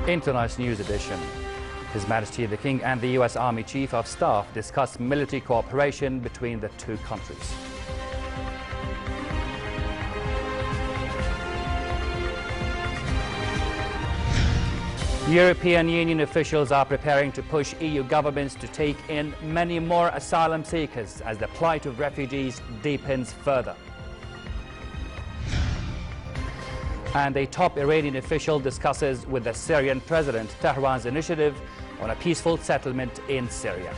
In tonight's news edition, His Majesty the King and the U.S. Army Chief of Staff discuss military cooperation between the two countries. European Union officials are preparing to push EU governments to take in many more asylum seekers as the plight of refugees deepens further. And a top Iranian official discusses with the Syrian president Tehran's initiative on a peaceful settlement in Syria.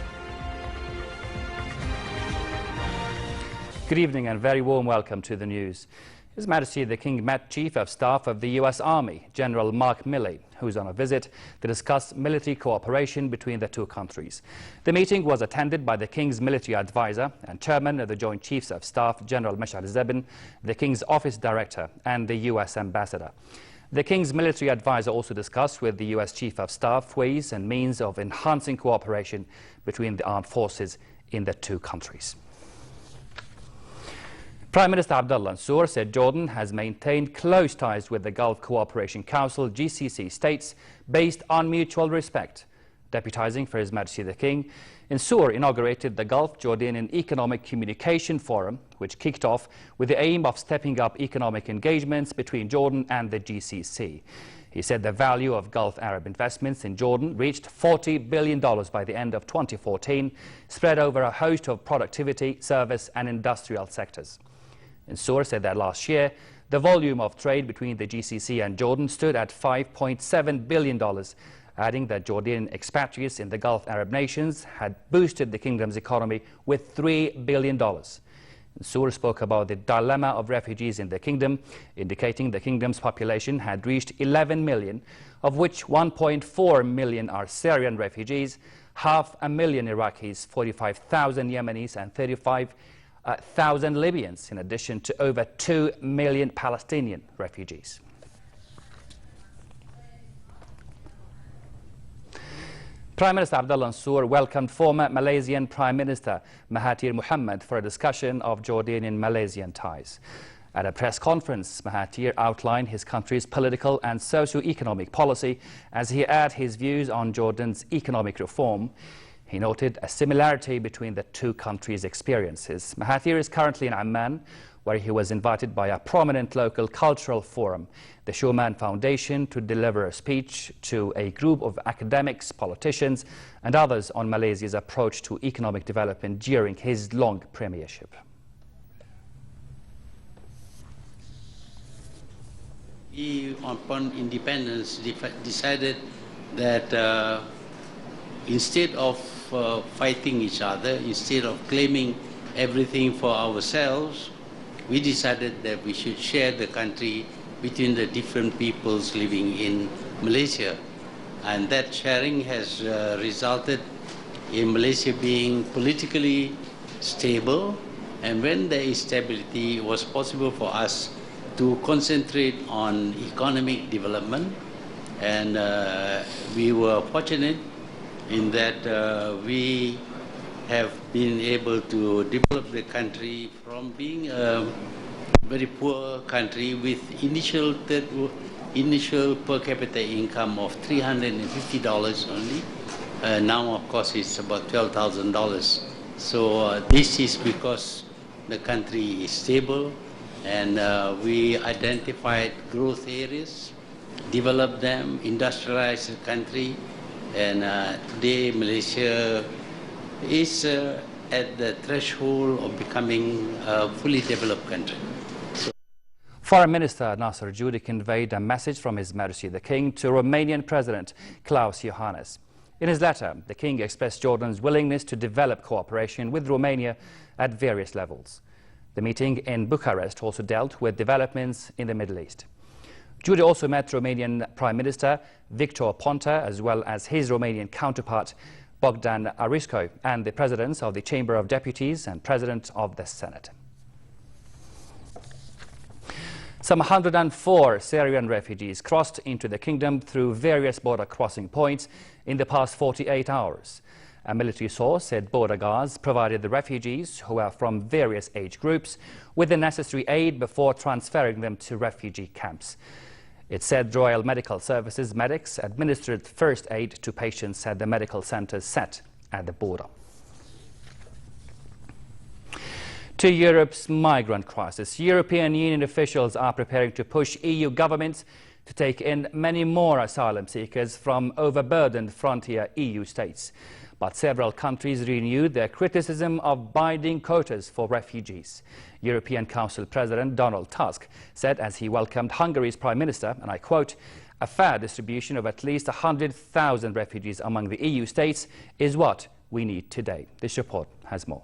Good evening and very warm welcome to the news. His Majesty the King met Chief of Staff of the U.S. Army, General Mark Milley, who's on a visit to discuss military cooperation between the two countries. The meeting was attended by the King's military advisor and Chairman of the Joint Chiefs of Staff, General Mashal Zebin, the King's Office Director, and the U.S. Ambassador. The King's military advisor also discussed with the U.S. Chief of Staff ways and means of enhancing cooperation between the armed forces in the two countries. Prime Minister Abdullah Mansour said Jordan has maintained close ties with the Gulf Cooperation Council GCC states based on mutual respect. Deputizing for His Majesty the King, Mansour inaugurated the Gulf Jordanian Economic Communication Forum, which kicked off with the aim of stepping up economic engagements between Jordan and the GCC. He said the value of Gulf Arab investments in Jordan reached $40 billion by the end of 2014, spread over a host of productivity, service and industrial sectors. Mansour said that last year, the volume of trade between the GCC and Jordan stood at $5.7 billion, adding that Jordanian expatriates in the Gulf Arab nations had boosted the kingdom's economy with $3 billion. Mansour spoke about the dilemma of refugees in the kingdom, indicating the kingdom's population had reached 11 million, of which 1.4 million are Syrian refugees, 500,000 Iraqis, 45,000 Yemenis and 35,000 Libyans, in addition to over 2 million Palestinian refugees. Prime Minister Abdullah Mansour welcomed former Malaysian Prime Minister Mahathir Mohamad for a discussion of Jordanian-Malaysian ties. At a press conference, Mahathir outlined his country's political and socio-economic policy as he aired his views on Jordan's economic reform. He noted a similarity between the two countries' experiences. Mahathir is currently in Amman, where he was invited by a prominent local cultural forum, the Schumann Foundation, to deliver a speech to a group of academics, politicians and others on Malaysia's approach to economic development during his long premiership. We, upon independence, decided that instead of fighting each other, instead of claiming everything for ourselves, we decided that we should share the country between the different peoples living in Malaysia. And that sharing has resulted in Malaysia being politically stable. And when there is stability, it was possible for us to concentrate on economic development. And we were fortunate in that we have been able to develop the country from being a very poor country with initial per capita income of $350 only. Now, of course, it's about $12,000. So this is because the country is stable, and we identified growth areas, developed them, industrialized the country, and today Malaysia is at the threshold of becoming a fully developed country. Foreign Minister Nasser Judi conveyed a message from His Majesty the King to Romanian President Klaus Iohannis. In his letter, the King expressed Jordan's willingness to develop cooperation with Romania at various levels. The meeting in Bucharest also dealt with developments in the Middle East. Judi also met Romanian Prime Minister Victor Ponta, as well as his Romanian counterpart Bogdan Arisco, and the presidents of the Chamber of Deputies and President of the Senate. Some 104 Syrian refugees crossed into the kingdom through various border crossing points in the past 48 hours. A military source said border guards provided the refugees, who are from various age groups, with the necessary aid before transferring them to refugee camps. It said Royal Medical Services medics administered first aid to patients at the medical centres set at the border. To Europe's migrant crisis, European Union officials are preparing to push EU governments to take in many more asylum seekers from overburdened frontier EU states. But several countries renewed their criticism of binding quotas for refugees. European Council President Donald Tusk said as he welcomed Hungary's Prime Minister, and I quote, "A fair distribution of at least 100,000 refugees among the EU states is what we need today." This report has more.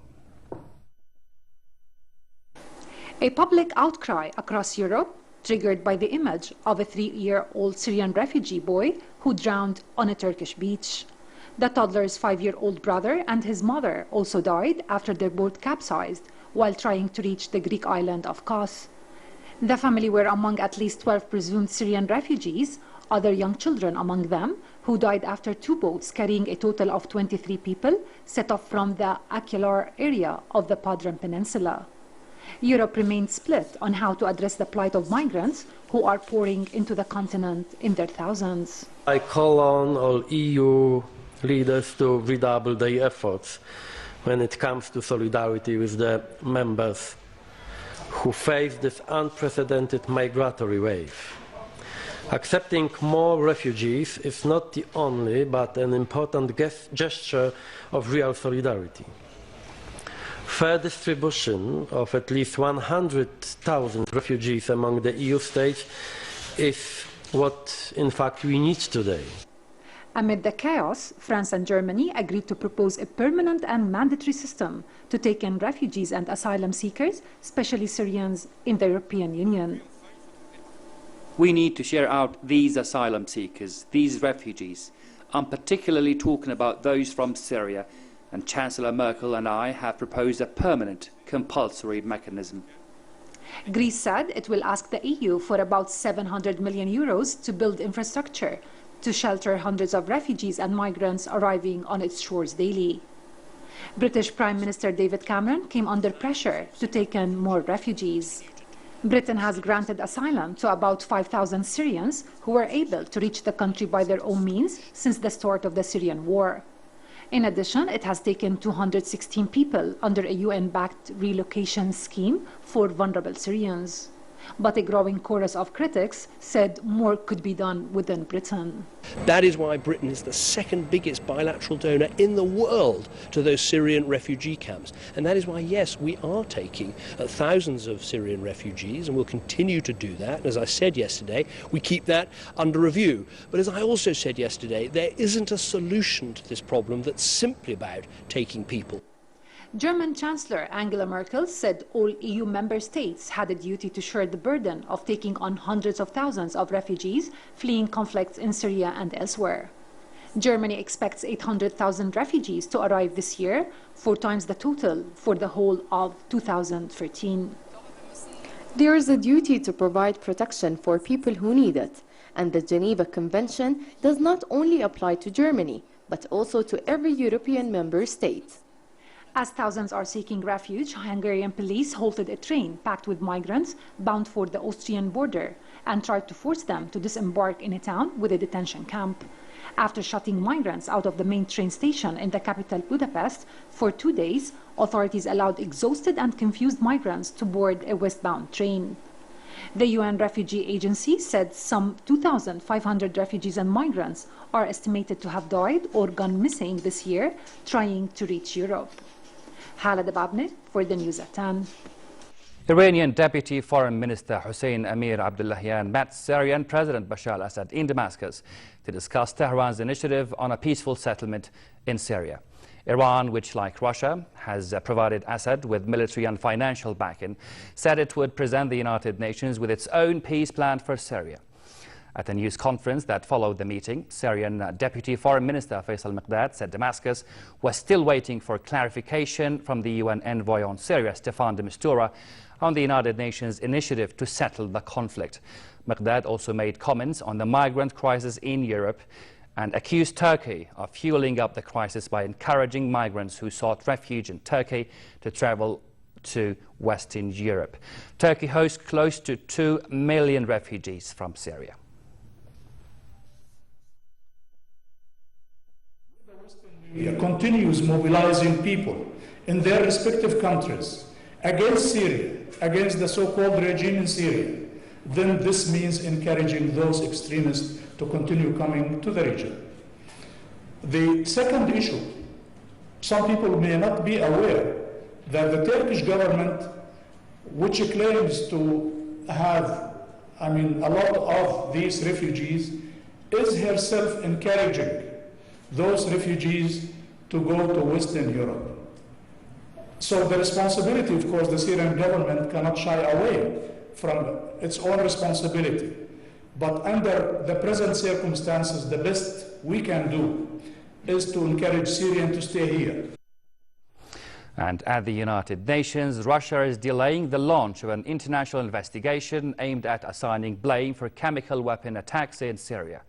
A public outcry across Europe triggered by the image of a 3-year-old Syrian refugee boy who drowned on a Turkish beach. The toddler's 5-year-old brother and his mother also died after their boat capsized while trying to reach the Greek island of Kos. The family were among at least 12 presumed Syrian refugees, other young children among them, who died after 2 boats carrying a total of 23 people set off from the Akilar area of the Padran Peninsula. Europe remains split on how to address the plight of migrants who are pouring into the continent in their thousands. I call on all EU leaders to redouble their efforts when it comes to solidarity with the members who face this unprecedented migratory wave. Accepting more refugees is not the only but an important gesture of real solidarity. Fair distribution of at least 100,000 refugees among the EU states is what, in fact, we need today. Amid the chaos, France and Germany agreed to propose a permanent and mandatory system to take in refugees and asylum seekers, especially Syrians, in the European Union. We need to share out these asylum seekers, these refugees. I'm particularly talking about those from Syria, and Chancellor Merkel and I have proposed a permanent, compulsory mechanism. Greece said it will ask the EU for about 700 million euros to build infrastructure to shelter hundreds of refugees and migrants arriving on its shores daily. British Prime Minister David Cameron came under pressure to take in more refugees. Britain has granted asylum to about 5,000 Syrians who were able to reach the country by their own means since the start of the Syrian war. In addition, it has taken 216 people under a UN-backed relocation scheme for vulnerable Syrians. But a growing chorus of critics said more could be done within Britain. That is why Britain is the second biggest bilateral donor in the world to those Syrian refugee camps. And that is why, yes, we are taking thousands of Syrian refugees and will continue to do that. And as I said yesterday, we keep that under review. But as I also said yesterday, there isn't a solution to this problem that's simply about taking people. German Chancellor Angela Merkel said all EU member states had a duty to share the burden of taking on hundreds of thousands of refugees fleeing conflicts in Syria and elsewhere. Germany expects 800,000 refugees to arrive this year, 4 times the total for the whole of 2013. There is a duty to provide protection for people who need it, and the Geneva Convention does not only apply to Germany, but also to every European member state. As thousands are seeking refuge, Hungarian police halted a train packed with migrants bound for the Austrian border and tried to force them to disembark in a town with a detention camp. After shutting migrants out of the main train station in the capital Budapest for 2 days, authorities allowed exhausted and confused migrants to board a westbound train. The UN Refugee Agency said some 2,500 refugees and migrants are estimated to have died or gone missing this year trying to reach Europe. Khaled Ababne for the News at 10. Iranian Deputy Foreign Minister Hossein Amir Abdullahian met Syrian President Bashar al-Assad in Damascus to discuss Tehran's initiative on a peaceful settlement in Syria. Iran, which like Russia has provided Assad with military and financial backing, said it would present the United Nations with its own peace plan for Syria. At a news conference that followed the meeting, Syrian Deputy Foreign Minister Faisal Miqdad said Damascus was still waiting for clarification from the UN envoy on Syria, Staffan de Mistura, on the United Nations initiative to settle the conflict. Miqdad also made comments on the migrant crisis in Europe and accused Turkey of fueling up the crisis by encouraging migrants who sought refuge in Turkey to travel to Western Europe. Turkey hosts close to 2 million refugees from Syria. Continues mobilizing people in their respective countries against Syria, against the so-called regime in Syria, then this means encouraging those extremists to continue coming to the region. The second issue, some people may not be aware that the Turkish government, which claims to have, a lot of these refugees, is herself encouraging those refugees to go to Western Europe. So the responsibility, of course, the Syrian government cannot shy away from its own responsibility. But under the present circumstances, the best we can do is to encourage Syrians to stay here. And at the United Nations, Russia is delaying the launch of an international investigation aimed at assigning blame for chemical weapon attacks in Syria.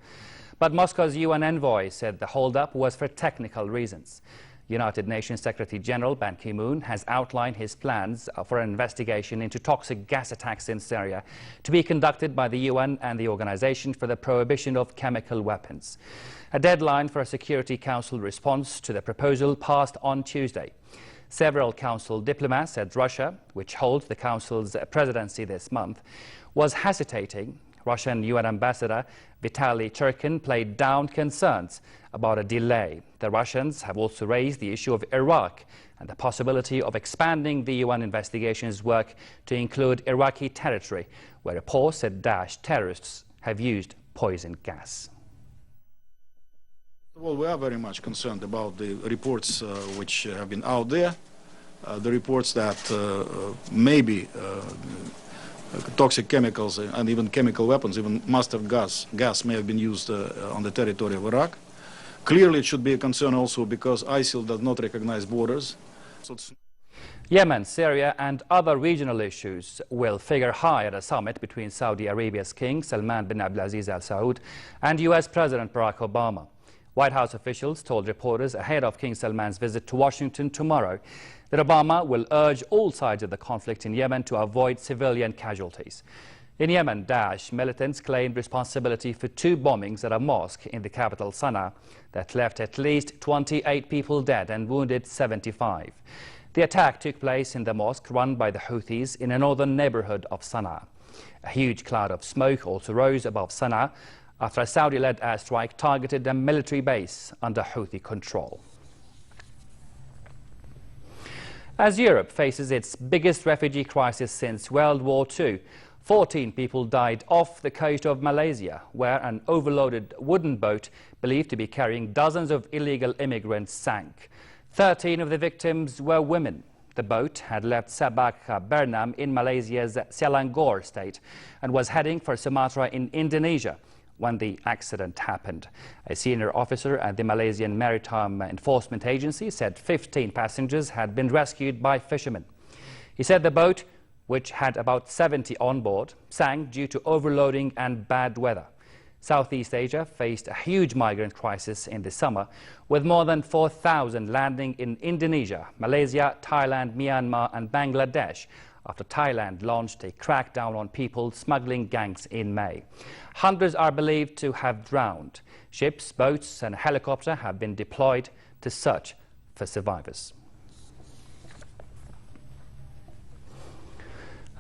But Moscow's UN envoy said the holdup was for technical reasons. United Nations Secretary General Ban Ki-moon has outlined his plans for an investigation into toxic gas attacks in Syria to be conducted by the UN and the Organization for the Prohibition of Chemical Weapons. A deadline for a Security Council response to the proposal passed on Tuesday. Several Council diplomats said Russia, which holds the Council's presidency this month, was hesitating. Russian UN Ambassador Vitaly Churkin played down concerns about a delay. The Russians have also raised the issue of Iraq and the possibility of expanding the UN investigation's work to include Iraqi territory, where reports said Daesh terrorists have used poison gas. Well, we are very much concerned about the reports which have been out there. The reports that maybe toxic chemicals and even chemical weapons, even mustard gas may have been used on the territory of Iraq. Clearly, it should be a concern also because ISIL does not recognize borders. Yemen, Syria and other regional issues will figure high at a summit between Saudi Arabia's King Salman bin Abdulaziz Al Saud and US President Barack Obama. White House officials told reporters ahead of King Salman's visit to Washington tomorrow that Obama will urge all sides of the conflict in Yemen to avoid civilian casualties. In Yemen, Daesh militants claimed responsibility for 2 bombings at a mosque in the capital Sana'a that left at least 28 people dead and wounded 75. The attack took place in the mosque run by the Houthis in a northern neighborhood of Sana'a. A huge cloud of smoke also rose above Sana'a after a Saudi-led airstrike targeted a military base under Houthi control. As Europe faces its biggest refugee crisis since World War II, 14 people died off the coast of Malaysia, where an overloaded wooden boat believed to be carrying dozens of illegal immigrants sank. 13 of the victims were women. The boat had left Sabak Bernam in Malaysia's Selangor state and was heading for Sumatra in Indonesia when the accident happened. A senior officer at the Malaysian Maritime Enforcement Agency said 15 passengers had been rescued by fishermen. He said the boat, which had about 70 on board, sank due to overloading and bad weather. Southeast Asia faced a huge migrant crisis in the summer, with more than 4,000 landing in Indonesia, Malaysia, Thailand, Myanmar and Bangladesh, after Thailand launched a crackdown on people smuggling gangs in May. Hundreds are believed to have drowned. Ships, boats and a helicopter have been deployed to search for survivors.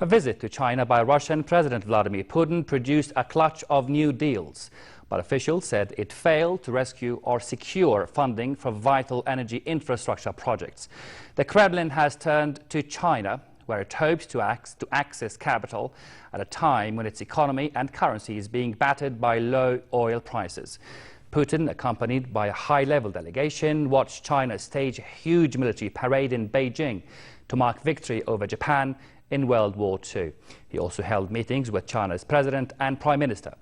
A visit to China by Russian President Vladimir Putin produced a clutch of new deals, but officials said it failed to rescue or secure funding for vital energy infrastructure projects. The Kremlin has turned to China, where it hopes to access capital at a time when its economy and currency is being battered by low oil prices. Putin, accompanied by a high-level delegation, watched China stage a huge military parade in Beijing to mark victory over Japan in World War II. He also held meetings with China's president and prime minister.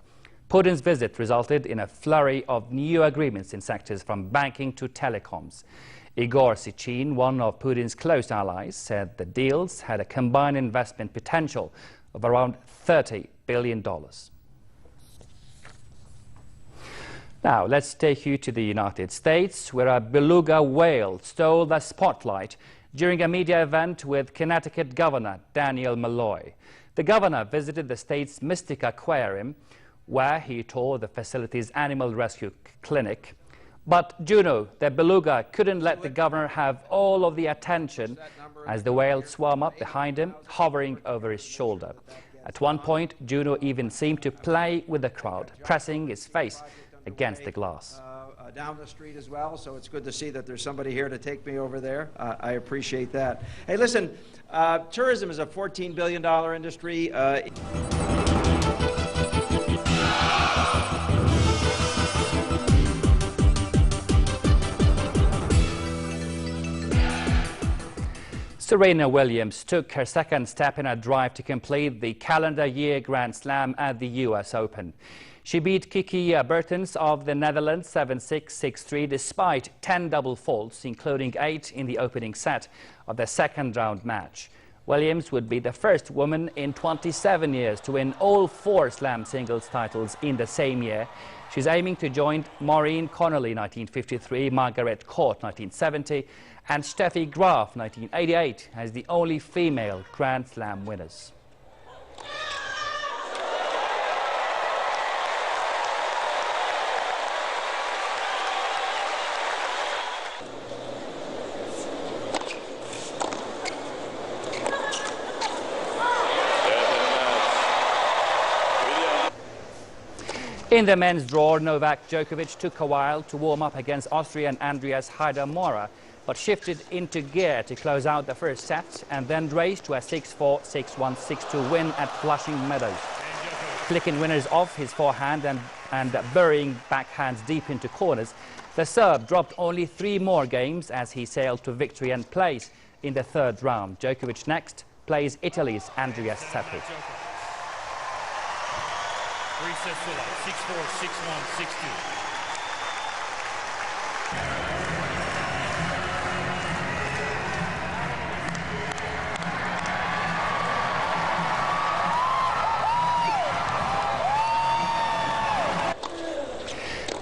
Putin's visit resulted in a flurry of new agreements in sectors from banking to telecoms. Igor Sechin, one of Putin's close allies, said the deals had a combined investment potential of around $30 billion. Now, let's take you to the United States, where a beluga whale stole the spotlight during a media event with Connecticut Governor Daniel Malloy. The governor visited the state's Mystic Aquarium, where he toured the facility's animal rescue clinic. But Juno, the beluga, couldn't let the governor have all of the attention as the whale swam up behind him, hovering over his shoulder. At one point, Juno even seemed to play with the crowd, pressing his face against the glass. Down the street as well, so it's good to see that there's somebody here to take me over there. I appreciate that. Hey, listen, tourism is a $14 billion industry. Serena Williams took her second step in a drive to complete the calendar year Grand Slam at the US Open. She beat Kiki Bertens of the Netherlands 7-6, 6-3 despite 10 double faults, including 8 in the opening set of the second round match. Williams would be the first woman in 27 years to win all 4 Slam singles titles in the same year. She's aiming to join Maureen Connolly 1953, Margaret Court 1970 and Steffi Graf 1988 as the only female Grand Slam winners. In the men's draw, Novak Djokovic took a while to warm up against Austrian Andreas Haidar-Mora, but shifted into gear to close out the first set and then raced to a 6-4, 6-1, 6-2 win at Flushing Meadows. Flicking winners off his forehand and burying backhands deep into corners, the Serb dropped only 3 more games as he sailed to victory and place in the third round. Djokovic next plays Italy's Andreas Seppi. 3 sets to love, 6-4, 6-1, 6-2.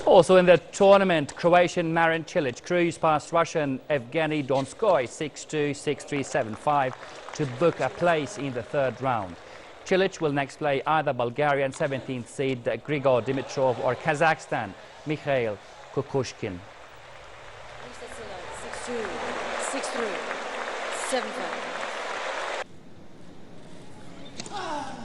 Also in the tournament, Croatian Marin Cilic cruised past Russian Evgeny Donskoy 6-2, 6-3, 7-5 to book a place in the third round. Cilic will next play either Bulgarian 17th seed Grigor Dimitrov or Kazakhstan Mikhail Kukushkin. 6-2, 6-3, 7-5.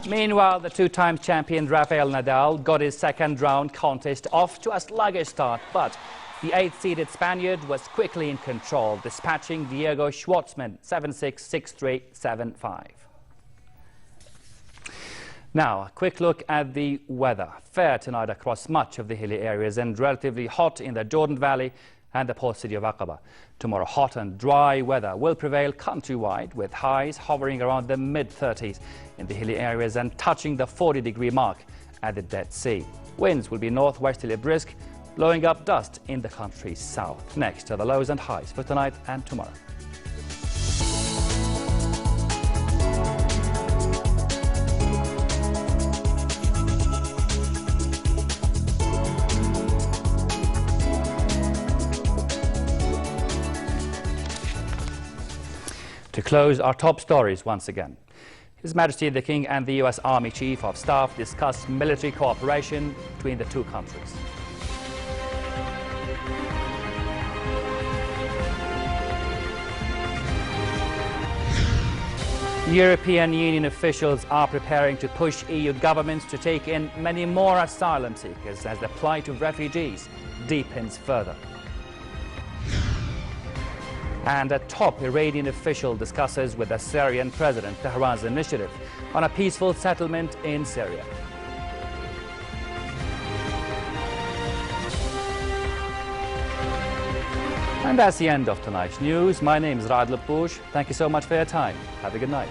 Meanwhile, the 2-time champion Rafael Nadal got his second round contest off to a sluggish start, but the 8th-seeded Spaniard was quickly in control, dispatching Diego Schwartzman 7-6, 6-3, 7-5. Now, a quick look at the weather. Fair tonight across much of the hilly areas and relatively hot in the Jordan Valley and the port city of Aqaba. Tomorrow, hot and dry weather will prevail countrywide, with highs hovering around the mid-30s in the hilly areas and touching the 40-degree mark at the Dead Sea. Winds will be northwesterly brisk, blowing up dust in the country's south. Next are the lows and highs for tonight and tomorrow. To close our top stories once again. His Majesty the King and the US Army Chief of Staff discussed military cooperation between the two countries. European Union officials are preparing to push EU governments to take in many more asylum seekers as the plight of refugees deepens further. And a top Iranian official discusses with the Syrian President Tehran's initiative on a peaceful settlement in Syria. And that's the end of tonight's news. My name is Raad Lapouche. Thank you so much for your time. Have a good night.